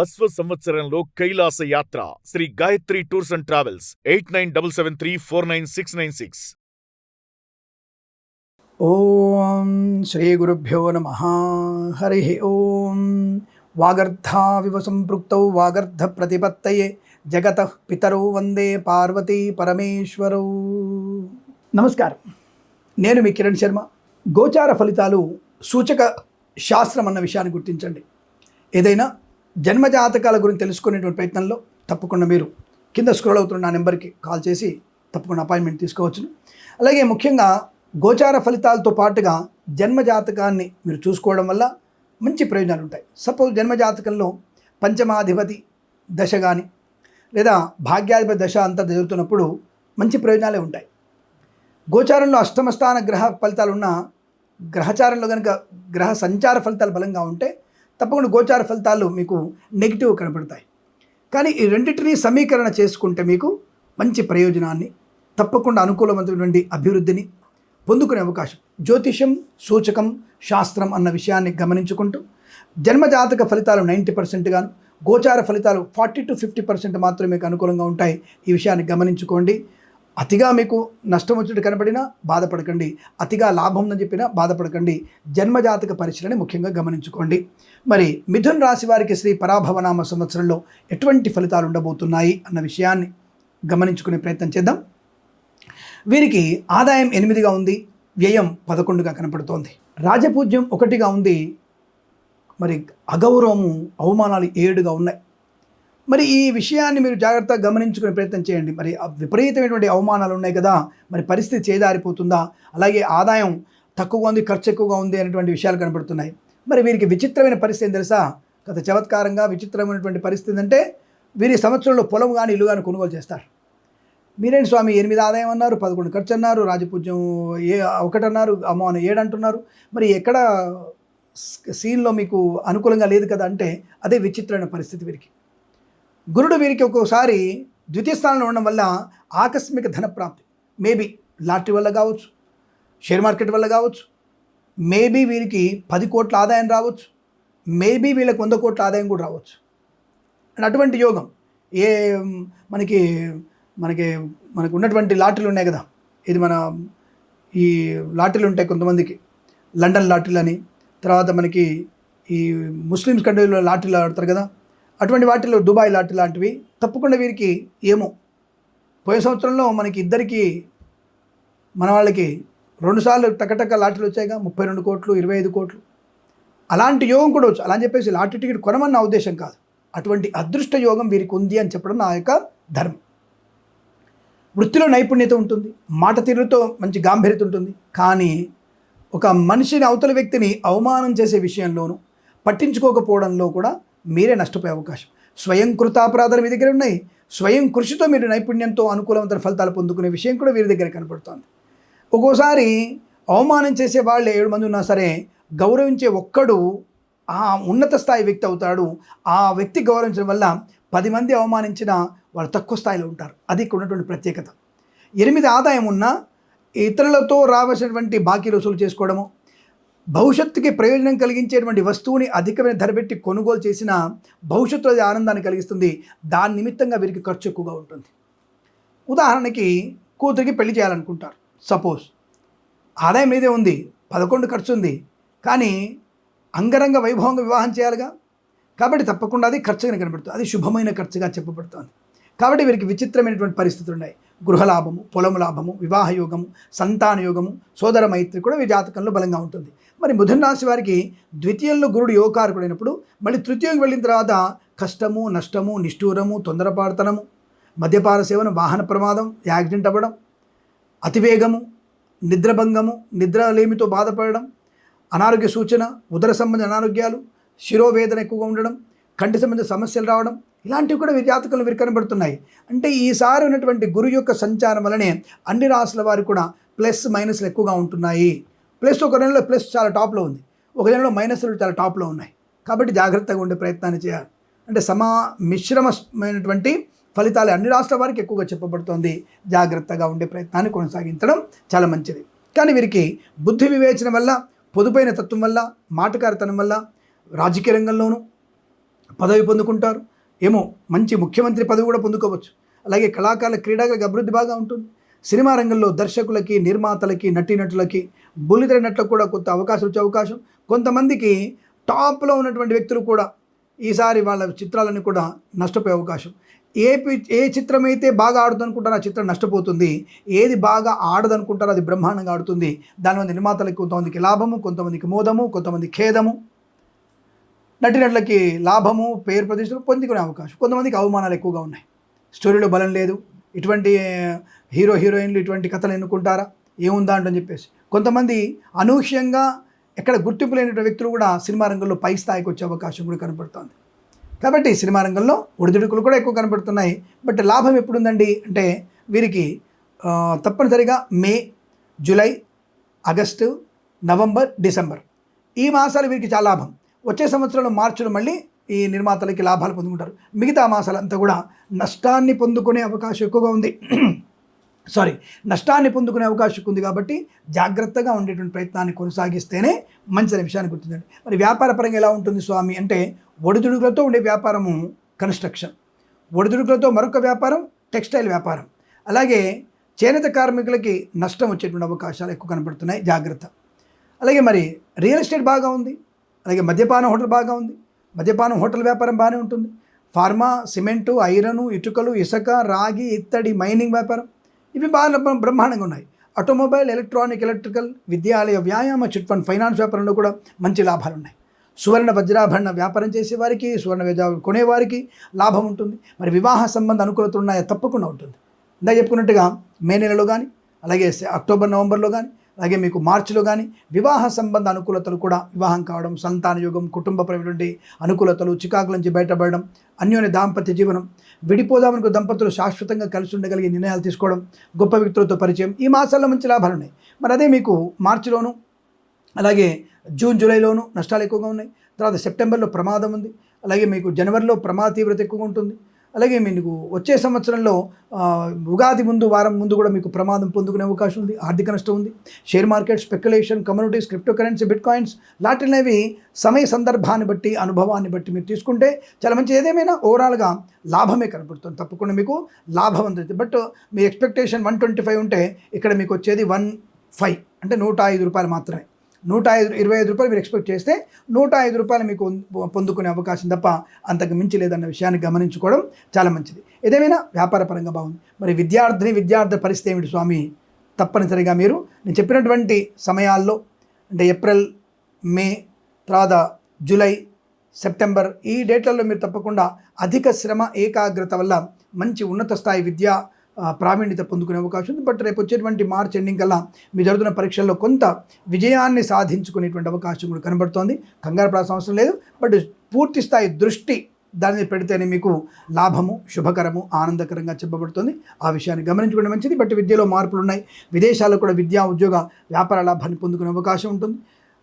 అశ్వ సంవత్సరంలో కైలాస యాత్ర Sri Gayatri tours and travels 8977349696. ఓం శ్రీ గురుభ్యో నమః. హరి ఓం. వాగర్ధావివ సంపృక్తౌ వాగర్ధ ప్రతిపత్తయే జగతః పితరౌ వందే పార్వతీ పరమేశ్వరౌ. నమస్కారం, నేను మీ కిరణ్ శర్మ. గోచార ఫలితాలు సూచక శాస్త్రం అన్న విషయాన్ని గుర్తించండి. ఏదైనా జన్మజాతకాల గురించి తెలుసుకునేటువంటి ప్రయత్నంలో తప్పకుండా మీరు కింద స్క్రోల్ అవుతున్న నా నెంబర్కి కాల్ చేసి తప్పకుండా అపాయింట్మెంట్ తీసుకోవచ్చును. అలాగే ముఖ్యంగా గోచార ఫలితాలతో పాటుగా జన్మజాతకాన్ని మీరు చూసుకోవడం వల్ల మంచి ప్రయోజనాలు ఉంటాయి. సపోజ్ జన్మజాతకంలో పంచమాధిపతి దశ కానీ లేదా భాగ్యాధిపతి దశ అంతా జరుగుతున్నప్పుడు మంచి ప్రయోజనాలే ఉంటాయి. గోచారంలో అష్టమ స్థాన గ్రహ ఫలితాలు ఉన్న గ్రహచారంలో కనుక గ్రహ సంచార ఫలితాలు బలంగా ఉంటే తప్పకుండా గోచార ఫలితాలు మీకు నెగిటివ్ కనపడతాయి. కానీ ఈ రెండింటినీ సమీకరణ చేసుకుంటే మీకు మంచి ప్రయోజనాన్ని, తప్పకుండా అనుకూలమైనటువంటి అభివృద్ధిని పొందుకునే అవకాశం. జ్యోతిషం, సూచకం, శాస్త్రం అన్న విషయాన్ని గమనించుకుంటూ జన్మజాతక ఫలితాలు 90% గాను, గోచార ఫలితాలు 40 to 50% మాత్రమే మీకు అనుకూలంగా ఉంటాయి. ఈ విషయాన్ని గమనించుకోండి. అతిగా మీకు నష్టం వచ్చినట్టు కనపడినా బాధపడకండి, అతిగా లాభం ఉందని చెప్పినా బాధపడకండి. జన్మజాతక పరిశీలన ముఖ్యంగా గమనించుకోండి. మరి మిథున్ రాశి వారికి శ్రీ పరాభవనామ సంవత్సరంలో ఎటువంటి ఫలితాలు ఉండబోతున్నాయి అన్న విషయాన్ని గమనించుకునే ప్రయత్నం చేద్దాం. వీరికి ఆదాయం 8గా ఉంది, వ్యయం 11గా కనపడుతోంది. రాజపూజ్యం 1గా ఉంది, మరి అగౌరవము, అవమానాలు 7గా ఉన్నాయి. మరి ఈ విషయాన్ని మీరు జాగ్రత్తగా గమనించుకునే ప్రయత్నం చేయండి. మరి విపరీతమైనటువంటి అవమానాలు ఉన్నాయి కదా, మరి పరిస్థితి చేదారిపోతుందా? అలాగే ఆదాయం తక్కువగా ఉంది, ఖర్చు ఎక్కువగా ఉంది అనేటువంటి విషయాలు కనబడుతున్నాయి. మరి వీరికి విచిత్రమైన పరిస్థితి తెలుసా? గత చమత్కారంగా విచిత్రమైనటువంటి పరిస్థితి అంటే వీరి సంవత్సరంలో పొలం కానీ ఇల్లు కానీ కొనుగోలు చేస్తారు. మీరేంటి స్వామి 8 ఆదాయం అన్నారు, 11 ఖర్చు అన్నారు, రాజపూజ్యం 1 అన్నారు, అమ్మవారు 7 అంటున్నారు, మరి ఎక్కడ సీన్లో మీకు అనుకూలంగా లేదు కదా అంటే అదే విచిత్రమైన పరిస్థితి వీరికి. గురుడు వీరికి ఒక్కోసారి ద్వితీయ స్థానంలో ఉండడం వల్ల ఆకస్మిక ధన ప్రాప్తి, మేబీ లాటరీ వల్ల కావచ్చు, షేర్ మార్కెట్ వల్ల కావచ్చు, మేబీ వీరికి 10 కోట్ల ఆదాయం రావచ్చు, మేబీ వీళ్ళకి 100 కోట్ల ఆదాయం కూడా రావచ్చు. అండ్ అటువంటి యోగం మనకి ఉన్నటువంటి లాటరీలు ఉన్నాయి కదా, ఇది మన ఈ లాటరీలు ఉంటాయి కొంతమందికి, లండన్ లాటరీలు అని, తర్వాత మనకి ఈ ముస్లిమ్స్ కంట్రీలో లాటరీలు ఆడతారు కదా, అటువంటి వాటిలో దుబాయ్ లాటరీ లాంటివి. తప్పకుండా వీరికి ఏమో పోయిన సంవత్సరంలో మనకి ఇద్దరికి మన వాళ్ళకి 2 సార్లు టకటక లాటరీలు వచ్చాయిగా, 32 కోట్లు, 25 కోట్లు, అలాంటి యోగం కూడా వచ్చు. అలా అని చెప్పేసి లాటరీ టికెట్ కొనమని నా ఉద్దేశం కాదు. అటువంటి అదృష్ట యోగం వీరికి ఉంది అని చెప్పడం నా యొక్క ధర్మం. వృత్తిలో నైపుణ్యత ఉంటుంది, మాట తీరుతో మంచి గాంభీర్యత ఉంటుంది. కానీ ఒక మనిషిని, అవతల వ్యక్తిని అవమానం చేసే విషయంలోనూ పట్టించుకోకపోవడంలో కూడా మీరే నష్టపోయే అవకాశం. స్వయం కృతాపరాధాలు మీ దగ్గర ఉన్నాయి. స్వయం కృషితో మీరు నైపుణ్యంతో అనుకూలమైన ఫలితాలు పొందుకునే విషయం కూడా వీరి దగ్గర కనపడుతుంది. ఒక్కోసారి అవమానం చేసే వాళ్ళు 7 మంది ఉన్నా సరే గౌరవించే ఒక్కడు ఆ ఉన్నత స్థాయి వ్యక్తి అవుతాడు. ఆ వ్యక్తి గౌరవించడం వల్ల 10 మంది అవమానించినా వాళ్ళు తక్కువ స్థాయిలో ఉంటారు. అది ఇక్కడ ఉన్నటువంటి ప్రత్యేకత. 8 ఆదాయం ఉన్నా ఇతరులతో రావాల్సినటువంటి బాకీ వసూలు చేసుకోవడము, భవిష్యత్తుకి ప్రయోజనం కలిగించేటువంటి వస్తువుని అధికమైన ధర పెట్టి కొనుగోలు చేసిన భవిష్యత్తులో ఆనందాన్ని కలిగిస్తుంది. దాని నిమిత్తంగా వీరికి ఖర్చు ఎక్కువగా ఉంటుంది. ఉదాహరణకి కూతురికి పెళ్లి చేయాలనుకుంటారు. సపోజ్ ఆదాయం మీదే ఉంది, 11 ఖర్చు ఉంది, కానీ అంగరంగ వైభవంగా వివాహం చేయాలిగా, కాబట్టి తప్పకుండా అది ఖర్చుగా కనబడుతుంది. అది శుభమైన ఖర్చుగా చెప్పబడుతుంది. కాబట్టి వీరికి విచిత్రమైనటువంటి పరిస్థితులు ఉన్నాయి. గృహలాభము, పొలము లాభము, వివాహ యోగము, సంతాన యోగము, సోదర మైత్రి కూడా ఈ జాతకంలో బలంగా ఉంటుంది. మరి మిథున రాశి వారికి ద్వితీయంలో గురుడు యోగకారకుడైనప్పుడు మళ్ళీ తృతీయం వెళ్ళిన తర్వాత కష్టము, నష్టము, నిష్ఠూరము, తొందరపాటుతనము, మద్యపాన సేవనం, వాహన ప్రమాదం, యాక్సిడెంట్ అవ్వడం, అతివేగము, నిద్రభంగము, నిద్రలేమితో బాధపడడం, అనారోగ్య సూచన, ఉదర సంబంధ అనారోగ్యాలు, శిరోవేదన ఎక్కువగా ఉండడం, కంటి సంబంధ సమస్యలు రావడం, ఇలాంటివి కూడా వీరి జాతకంలో వీరు కనబడుతున్నాయి. అంటే ఈసారి ఉన్నటువంటి గురు యొక్క సంచారం వలనే అన్ని రాశుల వారు కూడా ప్లస్ మైనస్లు ఎక్కువగా ఉంటున్నాయి. ప్లస్ ఒక నెలలో ప్లస్ చాలా టాప్లో ఉంది, ఒక నెలలో మైనస్లు చాలా టాప్లో ఉన్నాయి. కాబట్టి జాగ్రత్తగా ఉండే ప్రయత్నాన్ని చేయాలి. అంటే మిశ్రమమైనటువంటి ఫలితాలు అన్ని రాష్ట్రాల వారికి ఎక్కువగా చెప్పబడుతోంది. జాగ్రత్తగా ఉండే ప్రయత్నాన్ని కొనసాగించడం చాలా మంచిది. కానీ వీరికి బుద్ధి వివేచన వల్ల, పొదుపైన తత్వం వల్ల, మాటకారితనం వల్ల రాజకీయ రంగంలోనూ పదవి పొందుకుంటారు, ఏమో మంచి ముఖ్యమంత్రి పదవి కూడా పొందుకోవచ్చు. అలాగే కళాకారుల క్రీడాలకు అభివృద్ధి బాగా ఉంటుంది. సినిమా రంగంలో దర్శకులకి, నిర్మాతలకి, నటీనటులకి, బుల్లితెర నటులకు కూడా కొత్త అవకాశం వచ్చే అవకాశం. కొంతమందికి టాప్లో ఉన్నటువంటి వ్యక్తులు కూడా ఈసారి వాళ్ళ చిత్రాలన్నీ కూడా నష్టపోయే అవకాశం. ఏ చిత్రం అయితే బాగా ఆడుతుందనుకుంటారో ఆ చిత్రం నష్టపోతుంది, ఏది బాగా ఆడదనుకుంటారో అది బ్రహ్మాండంగా ఆడుతుంది. దానివల్ల నిర్మాతలకు కొంతమందికి లాభము, కొంతమందికి మోదము, కొంతమంది ఖేదము, నటినట్లకి లాభము, పేరు ప్రతిష్టలు పొందుకునే అవకాశం. కొంతమందికి అవమానాలు ఎక్కువగా ఉన్నాయి. స్టోరీలో బలం లేదు, ఇటువంటి హీరోయిన్లు ఇటువంటి కథలు ఎన్నుకుంటారా, ఏముందా అంటని చెప్పేసి కొంతమంది అనూహ్యంగా ఎక్కడ గుర్తింపు లేనటువంటి వ్యక్తులు కూడా సినిమా రంగంలో పై స్థాయికి వచ్చే అవకాశం కూడా కనపడుతుంది. కాబట్టి సినిమా రంగంలో ఒడిదుడుకులు కూడా ఎక్కువ కనపడుతున్నాయి. బట్ లాభం ఎప్పుడుందండి అంటే వీరికి తప్పనిసరిగా మే, జూలై, ఆగస్టు, నవంబర్, డిసెంబర్ ఈ మాసాలు వీరికి చాలా లాభం. వచ్చే సంవత్సరంలో మార్చిలో మళ్ళీ ఈ నిర్మాతలకి లాభాలు పొందుకుంటారు. మిగతా మాసాలంతా కూడా నష్టాన్ని పొందుకునే అవకాశం ఎక్కువగా ఉంది. నష్టాన్ని పొందుకునే అవకాశం ఉంది. కాబట్టి జాగ్రత్తగా ఉండేటువంటి ప్రయత్నాన్ని కొనసాగిస్తేనే మంచి విషయాన్ని గుర్తుందండి. మరి వ్యాపార పరంగా ఎలా ఉంటుంది స్వామి అంటే ఒడిదుడుకులతో ఉండే వ్యాపారము కన్స్ట్రక్షన్, ఒడిదుడుకులతో మరొక వ్యాపారం టెక్స్టైల్ వ్యాపారం, అలాగే చేనేత కార్మికులకి నష్టం వచ్చేటువంటి అవకాశాలు ఎక్కువ కనబడుతున్నాయి, జాగ్రత్త. అలాగే మరి రియల్ ఎస్టేట్ బాగా ఉంది, అలాగే మద్యపాన హోటల్ బాగా ఉంది, మద్యపానం హోటల్ వ్యాపారం బాగానే ఉంటుంది. ఫార్మా, సిమెంటు, ఐరను, ఇటుకలు, ఇసుక, రాగి, ఇత్తడి, మైనింగ్ వ్యాపారం ఇవి బాగా బ్రహ్మాండంగా ఉన్నాయి. ఆటోమొబైల్, ఎలక్ట్రికల్, విద్యాలయ, వ్యాయామ, చిట్ ఫండ్, ఫైనాన్స్ వ్యాపారంలో కూడా మంచి లాభాలు ఉన్నాయి. సువర్ణ వజ్రాభరణ వ్యాపారం చేసేవారికి, సువర్ణ వజ్రాలు కొనేవారికి లాభం ఉంటుంది. మరి వివాహ సంబంధ అనుకూలతలు ఉన్నాయో తప్పకుండా ఉంటుంది. ఇందా చెప్పుకున్నట్టుగా మే నెలలో కానీ, అలాగే అక్టోబర్, నవంబర్లో కానీ, అలాగే మీకు మార్చిలో కానీ వివాహ సంబంధ అనుకూలతలు కూడా, వివాహం కావడం, సంతాన యోగం, కుటుంబపరమైనటువంటి అనుకూలతలు, చికాకుల నుంచి బయటపడడం, అన్యోన్య దాంపత్య జీవనం, విడిపోదామనుకో దంపతులు శాశ్వతంగా కలిసి ఉండగలిగే నిర్ణయాలు తీసుకోవడం, గొప్ప వ్యక్తులతో పరిచయం, ఈ మాసాల్లో మంచి లాభాలు ఉన్నాయి. మరి అదే మీకు మార్చిలోను, అలాగే జూన్, జూలైలోను నష్టాలు ఎక్కువగా ఉన్నాయి. తర్వాత సెప్టెంబర్లో ప్రమాదం ఉంది. అలాగే మీకు జనవరిలో ప్రమాద తీవ్రత ఎక్కువగా ఉంటుంది. అలాగే మీకు వచ్చే సంవత్సరంలో ఉగాది వారం ముందు కూడా మీకు ప్రమాదం పొందుకునే అవకాశం ఉంది, ఆర్థిక నష్టం ఉంది. Share market, speculation, communities, crypto currency, bit coins లాంటివి అనేవి సమయ సందర్భాన్ని బట్టి, అనుభవాన్ని బట్టి మీరు తీసుకుంటే చాలా మంచి. ఏదేమైనా ఓవరాల్గా లాభమే కనపడుతుంది, తప్పకుండా మీకు లాభం ఉంది. బట్ మీ ఎక్స్పెక్టేషన్ 125 ఉంటే ఇక్కడ మీకు వచ్చేది 15 అంటే 105 రూపాయలు మాత్రమే. 125 రూపాయలు మీరు ఎక్స్పెక్ట్ చేస్తే 105 రూపాయలు మీకు పొందుకునే అవకాశం తప్ప అంతకు మించి లేదన్న విషయాన్ని గమనించుకోవడం చాలా మంచిది. ఏదేమైనా వ్యాపార పరంగా బాగుంది. మరి విద్యార్థి పరిస్థితి ఏమిటి స్వామి? తప్పనిసరిగా మీరు నేను చెప్పినటువంటి సమయాల్లో అంటే ఏప్రిల్, మే, తర్వాత జూలై, సెప్టెంబర్ ఈ డేట్లలో మీరు తప్పకుండా అధిక శ్రమ, ఏకాగ్రత వల్ల మంచి ఉన్నత స్థాయి విద్యా ప్రావీణ్యత పొందుకునే అవకాశం ఉంది. బట్ రేపు వచ్చేటువంటి మార్చ్ ఎండింగ్ కల్లా మీ జరుగుతున్న పరీక్షల్లో కొంత విజయాన్ని సాధించుకునేటువంటి అవకాశం కూడా కనబడుతోంది. కంగారు పడాల్సిన అవసరం లేదు. బట్ పూర్తి స్థాయి దృష్టి దాని మీద పెడితేనే మీకు లాభము, శుభకరము, ఆనందకరంగా చెప్పబడుతుంది. ఆ విషయాన్ని గమనించుకోవడం మంచిది. బట్ విద్యలో మార్పులు ఉన్నాయి. విదేశాల్లో కూడా విద్యా, ఉద్యోగ, వ్యాపార లాభాన్ని పొందుకునే అవకాశం ఉంటుంది.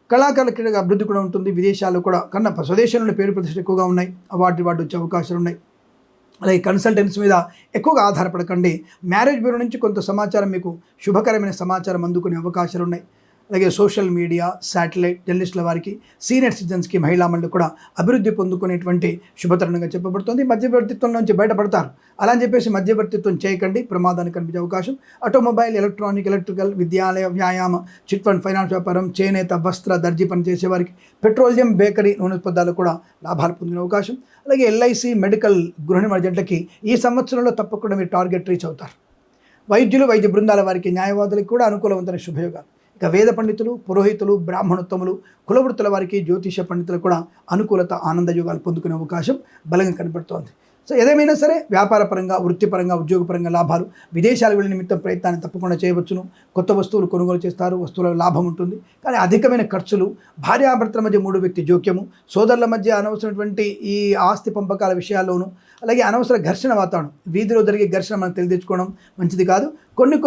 కళాకారుల క్రీడగా అభివృద్ధి కూడా ఉంటుంది. విదేశాల్లో కూడా కన్నా స్వదేశంలో పేరు ప్రతిష్ట ఎక్కువగా ఉన్నాయి. అవార్డు వచ్చే అవకాశాలు ఉన్నాయి. అలాగే కన్సల్టెన్సీ మీద ఎక్కువగా ఆధారపడకండి. మ్యారేజ్ బ్యూరో నుంచి కొంత సమాచారం, మీకు శుభకరమైన సమాచారం అందుకునే అవకాశాలు ఉన్నాయి. అలాగే సోషల్ మీడియా, శాటిలైట్, జర్నలిస్టుల వారికి, సీనియర్ సిటిజన్స్కి, మహిళా మండలి కూడా అభివృద్ధి పొందుకునేటువంటి శుభతరుణంగా చెప్పబడుతుంది. మధ్యవర్తిత్వం నుంచి బయటపడతారు. అలా అని చెప్పేసి మధ్యవర్తిత్వం చేయకండి, ప్రమాదానికి కనిపించే అవకాశం. ఆటోమొబైల్, ఎలక్ట్రికల్, విద్యాలయ, వ్యాయామ, చిట్ ఫండ్, ఫైనాన్స్ వ్యాపారం, చేనేత, వస్త్ర, దర్జీ పని చేసేవారికి, పెట్రోలియం, బేకరీ, నూనె పదార్థాలు కూడా లాభాలు పొందిన అవకాశం. అలాగే ఎల్ఐసి, మెడికల్, గృహిణి జంటకి ఈ సంవత్సరంలో తప్పకుండా మీరు టార్గెట్ రీచ్ అవుతారు. వైద్యులు, వైద్య బృందాల వారికి, న్యాయవాదులకు కూడా అనుకూలవంతమైన శుభయోగాలు. ఇక వేద పండితులు, పురోహితులు, బ్రాహ్మణోత్తములు, కులవృత్తుల వారికి, జ్యోతిష పండితులకు కూడా అనుకూలత, ఆనందయోగాలు పొందుకునే అవకాశం బలంగా కనబడుతోంది. సో ఏదేమైనా సరే వ్యాపారపరంగా, వృత్తిపరంగా, ఉద్యోగపరంగా లాభాలు. విదేశాలకు వెళ్ళిన నిమిత్తం ప్రయత్నాన్ని తప్పకుండా చేయవచ్చును. కొత్త వస్తువులు కొనుగోలు చేస్తారు, వస్తువుల లాభం ఉంటుంది. కానీ అధికమైన ఖర్చులు, భార్యాభర్తల మధ్య 3 వ్యక్తి జోక్యము, సోదరుల మధ్య అనవసరమైనటువంటి ఈ ఆస్తి పంపకాల విషయాల్లోనూ, అలాగే అనవసర ఘర్షణ వాతావరణం, వీధిలో జరిగే ఘర్షణ మనం తెలియజేసుకోవడం మంచిది కాదు.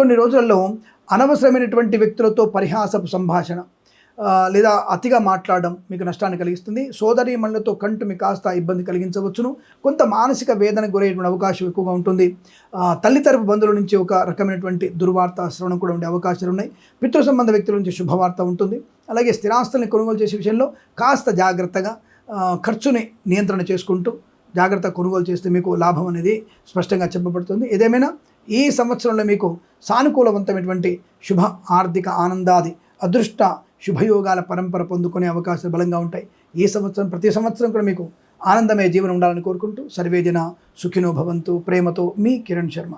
కొన్ని రోజుల్లో అనవసరమైనటువంటి వ్యక్తులతో పరిహాసపు సంభాషణ లేదా అతిగా మాట్లాడడం మీకు నష్టాన్ని కలిగిస్తుంది. సోదరీమణులతో కంటు మీకు కాస్త ఇబ్బంది కలిగించవచ్చును. కొంత మానసిక వేదనకు గురయ్యేటువంటి అవకాశం ఎక్కువగా ఉంటుంది. తల్లి తరపు బంధువుల నుంచి ఒక రకమైనటువంటి దుర్వార్త శ్రవణం కూడా ఉండే అవకాశాలు ఉన్నాయి. పితృ సంబంధ వ్యక్తుల నుంచి శుభవార్త ఉంటుంది. అలాగే స్థిరాస్తుల్ని కొనుగోలు చేసే విషయంలో కాస్త జాగ్రత్తగా, ఖర్చుని నియంత్రణ చేసుకుంటూ జాగ్రత్త కొనుగోలు చేస్తే మీకు లాభం అనేది స్పష్టంగా చెప్పబడుతుంది. ఏదేమైనా ఈ సంవత్సరంలో మీకు సానుకూలవంతమైనటువంటి శుభ ఆర్థిక ఆనందాది అదృష్ట శుభయోగాల పరంపర పొందుకునే అవకాశాలు బలంగా ఉంటాయి. ఈ సంవత్సరం ప్రతి సంవత్సరం కూడా మీకు ఆనందమయ జీవనం ఉండాలని కోరుకుంటూ సర్వేజన సుఖినో భవంతు. ప్రేమతో మీ కిరణ్ శర్మ.